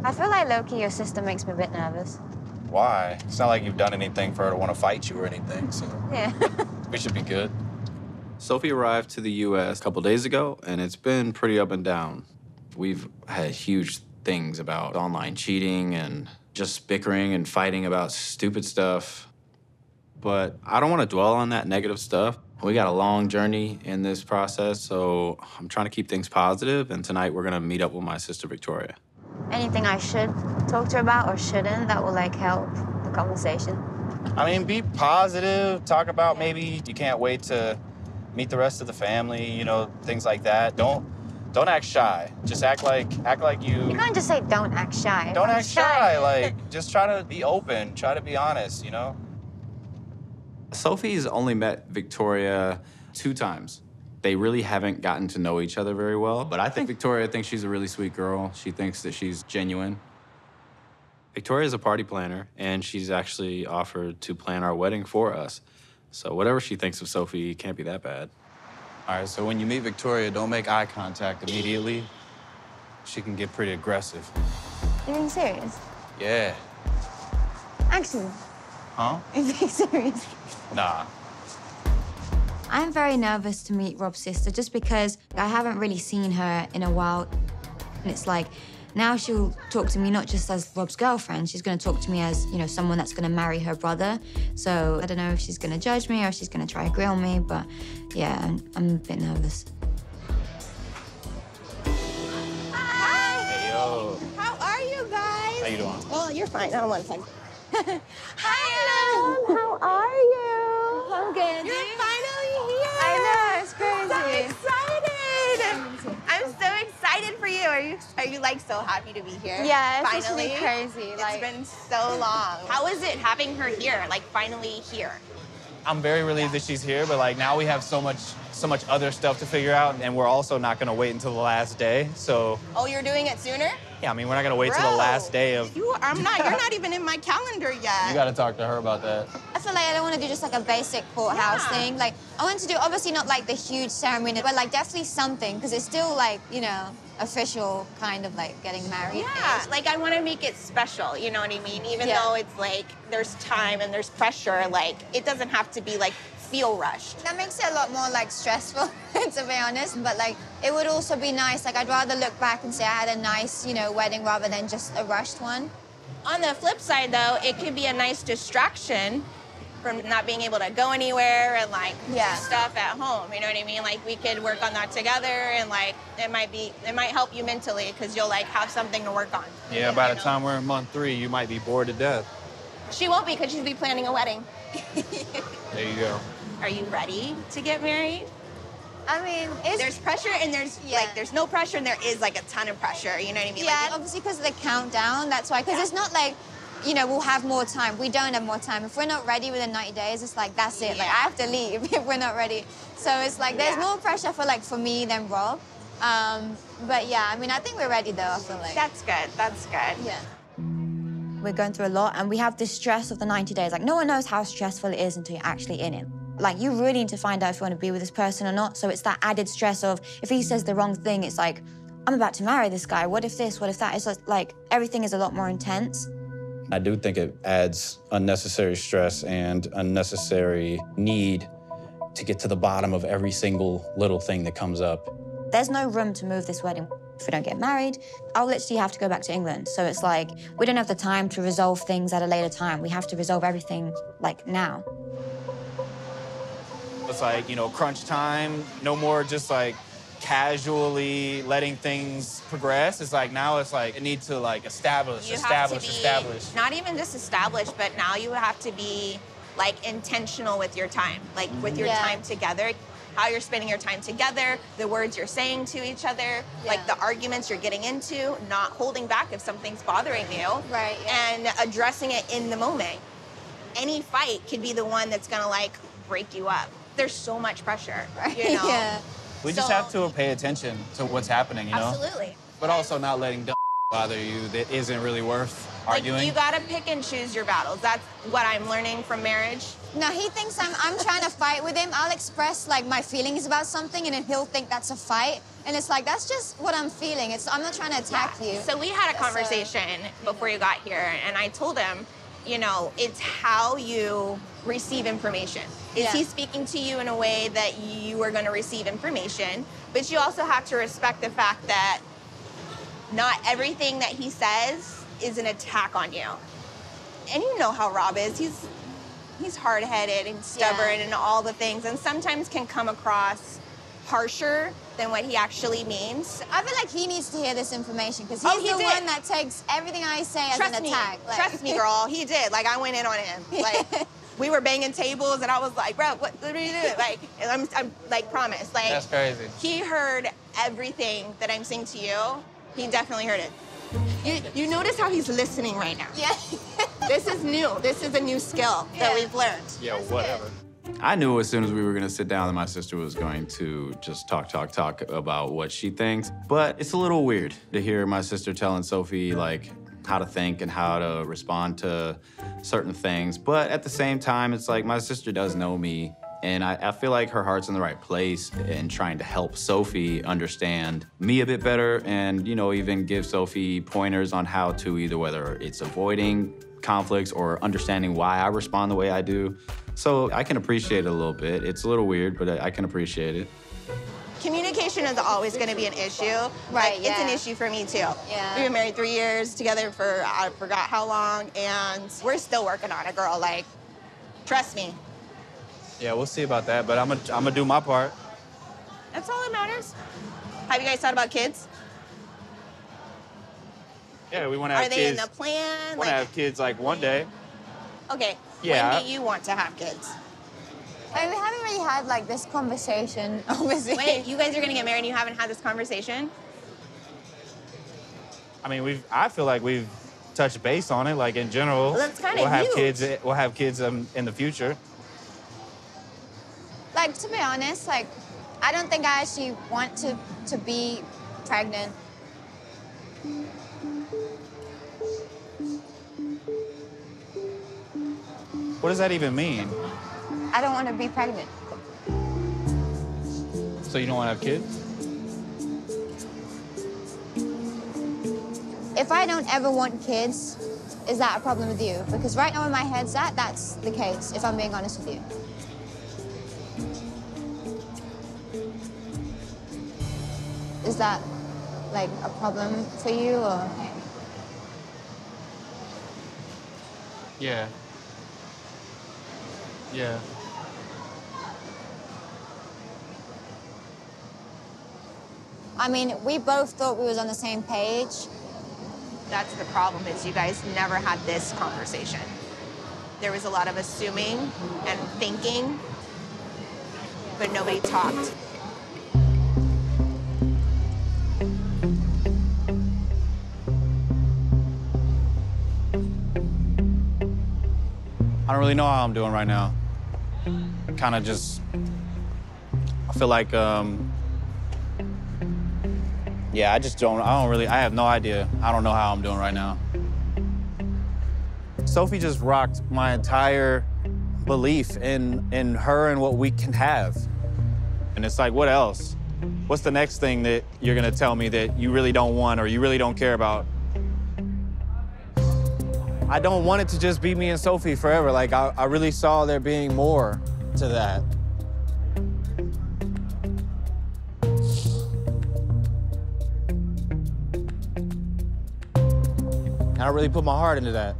I feel like low-key your sister makes me a bit nervous. Why? It's not like you've done anything for her to want to fight you or anything, so Yeah. we should be good. Sophie arrived to the U.S. a couple days ago, and it's been pretty up and down. We've had huge things about online cheating and just bickering and fighting about stupid stuff. But I don't want to dwell on that negative stuff. We got a long journey in this process, so I'm trying to keep things positive, and tonight we're going to meet up with my sister, Victoria. Anything I should talk to her about or shouldn't that will, like, help the conversation? I mean, be positive. Talk about maybe you can't wait to meet the rest of the family, you know, things like that. Don't act shy. Just act like you... You can't just say don't act shy. Don't act shy. Like, just try to be open. Try to be honest, you know? Sophie's only met Victoria 2 times. They really haven't gotten to know each other very well, but I think Victoria thinks she's a really sweet girl. She thinks that she's genuine. Victoria's a party planner, and she's actually offered to plan our wedding for us. So whatever she thinks of Sophie can't be that bad. All right, so when you meet Victoria, don't make eye contact immediately. She can get pretty aggressive. You're being serious? Yeah. Actually. Huh? You're being serious? Nah. I'm very nervous to meet Rob's sister just because I haven't really seen her in a while. And it's like, now she'll talk to me not just as Rob's girlfriend, she's gonna talk to me as, you know, someone that's gonna marry her brother. So I don't know if she's gonna judge me or if she's gonna try to grill me, but yeah, I'm a bit nervous. Hi! Hey, yo. How are you guys? How you doing? Oh, you're fine. Hold on one second. Hi, Ellen. How are you? I'm good. You're finally here. I know, it's crazy. So excited. I'm so excited for you. Are you like so happy to be here? Yeah, it's finally actually crazy. It's been so long. How is it having her here? Like finally here? I'm very relieved that she's here, but like now we have so much other stuff to figure out, and we're also not gonna wait until the last day. So Oh, you're doing it sooner? yeah, I mean we're not gonna wait till the last day of. You're not even in my calendar yet. You gotta talk to her about that. I feel like I don't want to do just like a basic courthouse Yeah. thing. Like, I want to do obviously not like the huge ceremony, but like definitely something, because it's still like, you know, official kind of like getting married. Yeah, like I want to make it special, you know what I mean? Even Yeah. though it's like there's time and there's pressure, like it doesn't have to be like feel rushed. That makes it a lot more like stressful, to be honest. But like, it would also be nice. Like, I'd rather look back and say I had a nice, you know, wedding rather than just a rushed one. On the flip side though, it could be a nice distraction from not being able to go anywhere and like Yeah. do stuff at home, you know what I mean? Like we could work on that together and like it might help you mentally because you'll like have something to work on. Yeah, by You the know? time we're in month 3, you might be bored to death. She won't be because she'll be planning a wedding. There you go. Are you ready to get married? I mean, it's... There's pressure and there's like there's no pressure and there is like a ton of pressure. You know what I mean? Yeah, Like, obviously because of the countdown, that's why. Because it's not like, you know, we'll have more time. We don't have more time. If we're not ready within 90 days, it's like, that's it. Like, I have to leave if we're not ready. So it's like, there's more pressure for me than Rob. But yeah, I mean, I think we're ready though, I feel like. That's good. That's good. Yeah. We're going through a lot and we have this stress of the 90 days. Like, no one knows how stressful it is until you're actually in it. Like, you really need to find out if you want to be with this person or not. So it's that added stress of, if he says the wrong thing, it's like, I'm about to marry this guy. What if this? What if that? It's just like, everything is a lot more intense. I do think it adds unnecessary stress and unnecessary need to get to the bottom of every single little thing that comes up. There's no room to move this wedding. If we don't get married, I'll literally have to go back to England. So it's like, we don't have the time to resolve things at a later time. We have to resolve everything, like, now. It's like, you know, crunch time, no more just like casually letting things progress. It's like now it's like it needs to like establish. Not even just establish, but now you have to be like intentional with your time, like with your time together. How you're spending your time together, the words you're saying to each other, like the arguments you're getting into, not holding back if something's bothering you, Right, and addressing it in the moment. Any fight could be the one that's gonna like break you up. There's so much pressure, you know? Yeah. We just have to pay attention to what's happening, you know? Absolutely. But also not letting dumb bother you that isn't really worth arguing. Like, you gotta pick and choose your battles. That's what I'm learning from marriage. No, he thinks I'm trying to fight with him. I'll express, like, my feelings about something, and then he'll think that's a fight. And it's like, that's just what I'm feeling. I'm not trying to attack you. So we had a conversation before you got here, and I told him, you know, it's how you receive information. Is he speaking to you in a way that you are going to receive information? But you also have to respect the fact that not everything that he says is an attack on you. And you know how Rob is. He's hard-headed and stubborn and all the things, and sometimes can come across harsher than what he actually means. I feel like he needs to hear this information because he's the one that takes everything I say as an attack. Like, trust me, girl, he did. Like, I went in on him. Like, we were banging tables, and I was like, bro, what are you doing? Like, I'm like, promise. Like, that's crazy. He heard everything that I'm saying to you. He definitely heard it. You notice how he's listening right now. Yeah. This is new. This is a new skill that we've learned. Yeah, whatever. I knew as soon as we were gonna sit down that my sister was going to just talk about what she thinks. But it's a little weird to hear my sister telling Sophie, like, how to think and how to respond to certain things. But at the same time, it's like my sister does know me, and I feel like her heart's in the right place in trying to help Sophie understand me a bit better and, you know, even give Sophie pointers on how to either whether it's avoiding conflicts or understanding why I respond the way I do. So I can appreciate it a little bit. It's a little weird, but I can appreciate it. Communication is always going to be an issue. Right, It's an issue for me, too. Yeah. We've been married 3 years, together for I forgot how long, and we're still working on it, girl. Like, trust me. Yeah, we'll see about that, but I'm gonna do my part. That's all that matters. Have you guys thought about kids? Yeah, we want to have kids. Are they in the plan? Want to have kids, like, one day. Okay. Yeah. When do you want to have kids? I mean, we haven't really had, like, this conversation, obviously. Wait, you guys are gonna get married and you haven't had this conversation? I mean, I feel like we've touched base on it, like, in general. Well, that's kind of We'll have huge. We'll have kids in the future. Like, to be honest, like, I don't think I actually want to be pregnant. What does that even mean? I don't want to be pregnant. So you don't want to have kids? If I don't ever want kids, is that a problem with you? Because right now where my head's at, that's the case, if I'm being honest with you. Is that, like, a problem for you, or? Yeah. Yeah. I mean, we both thought we was on the same page. That's the problem, is you guys never had this conversation. There was a lot of assuming and thinking, but nobody talked. I don't really know how I'm doing right now. Kind of just, I feel like, yeah, I have no idea. I don't know how I'm doing right now. Sophie just rocked my entire belief in her and what we can have. And it's like, what else? What's the next thing that you're gonna tell me that you really don't want or you really don't care about? I don't want it to just be me and Sophie forever. Like, I really saw there being more to that. And I really put my heart into that.